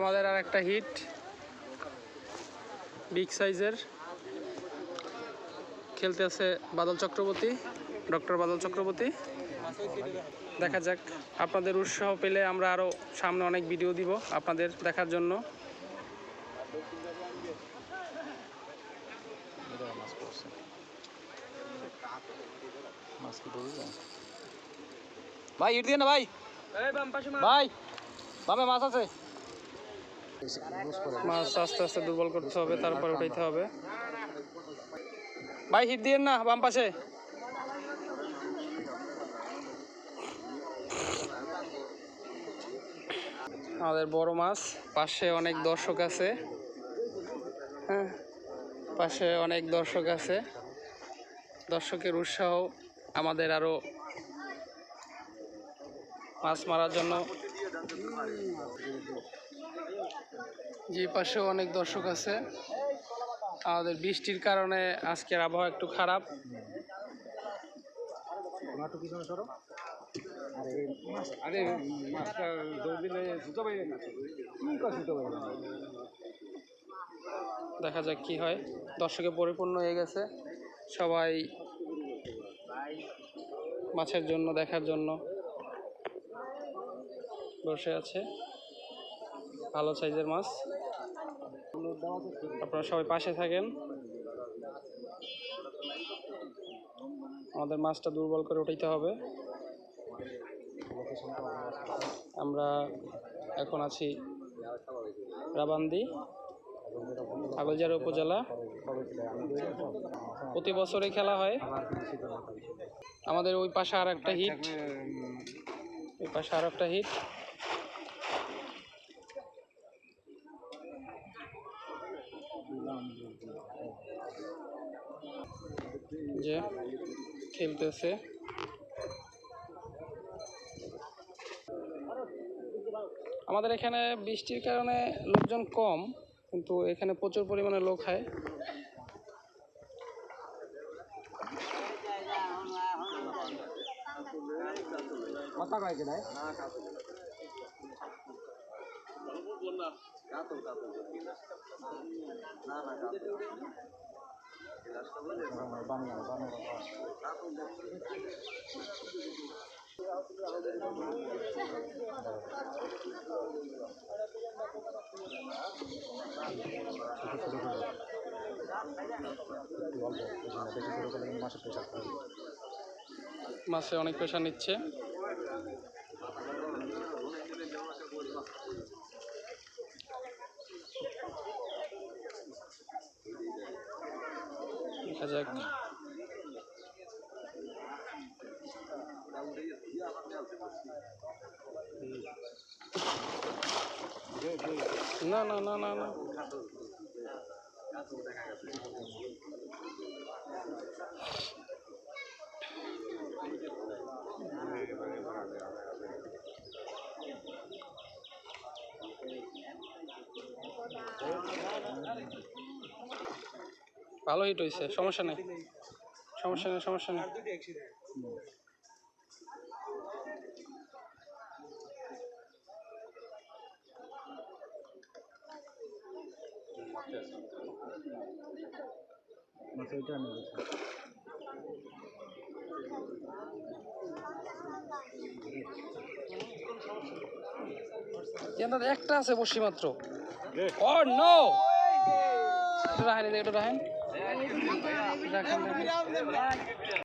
আমাদের আর একটা hit big সাইজের খেলতে আছে বাদল চক্রবর্তী, ডক্টর বাদল চক্রবর্তী। দেখা যাক, আপনাদের উৎসাহ পেলে আমরা আরও সামনে অনেক ভিডিও দিব আপনাদের দেখার জন্য। ভাই হিট দিয়ে না ভাই, ভাই বামে মাছ আছে। মাছ আস্তে আস্তে দুর্বল করতে হবে, তারপর উঠাইতে হবে। ভাই হিট দিয়ে না বাম পাশে। আমাদের বড় মাছ, পাশে অনেক দর্শক আছে। হ্যাঁ, পাশে অনেক দর্শক আছে। দর্শকের উৎসাহ আমাদের আরো মাছ মারার জন্য। যে পাশেও অনেক দর্শক আছে। আমাদের বৃষ্টির কারণে আজকের আবহাওয়া একটু খারাপ। দেখা যাক কি হয়। দর্শকে পরিপূর্ণ হয়ে গেছে, সবাই মাছের জন্য দেখার জন্য বসে আছে। ভালো সাইজের মাছ, আপনারা সবাই পাশে থাকেন। আমাদের মাছটা দুর্বল করে উঠাইতে হবে। আমরা এখন আছি রাবান্দি, আগলঝাড়া উপজেলা। প্রতি বছরই খেলা হয়। আমাদের ওই পাশে আর একটা হিট, ওই পাশে আর একটা হিট। যে খেলতেছে, আমাদের এখানে বৃষ্টির কারণে লোকজন কম, কিন্তু এখানে প্রচুর পরিমাণে লোক হয়। মাছে অনেক প্রেশার নিচ্ছে। দেখা যাক। না না না না না, ভালো হিট হয়েছে, সমস্যা নেই, সমস্যা নেই, সমস্যা নেই। একটা আছে বসি মাত্র। ও নো, রাখেন, একটু রাখেন, রাখেন।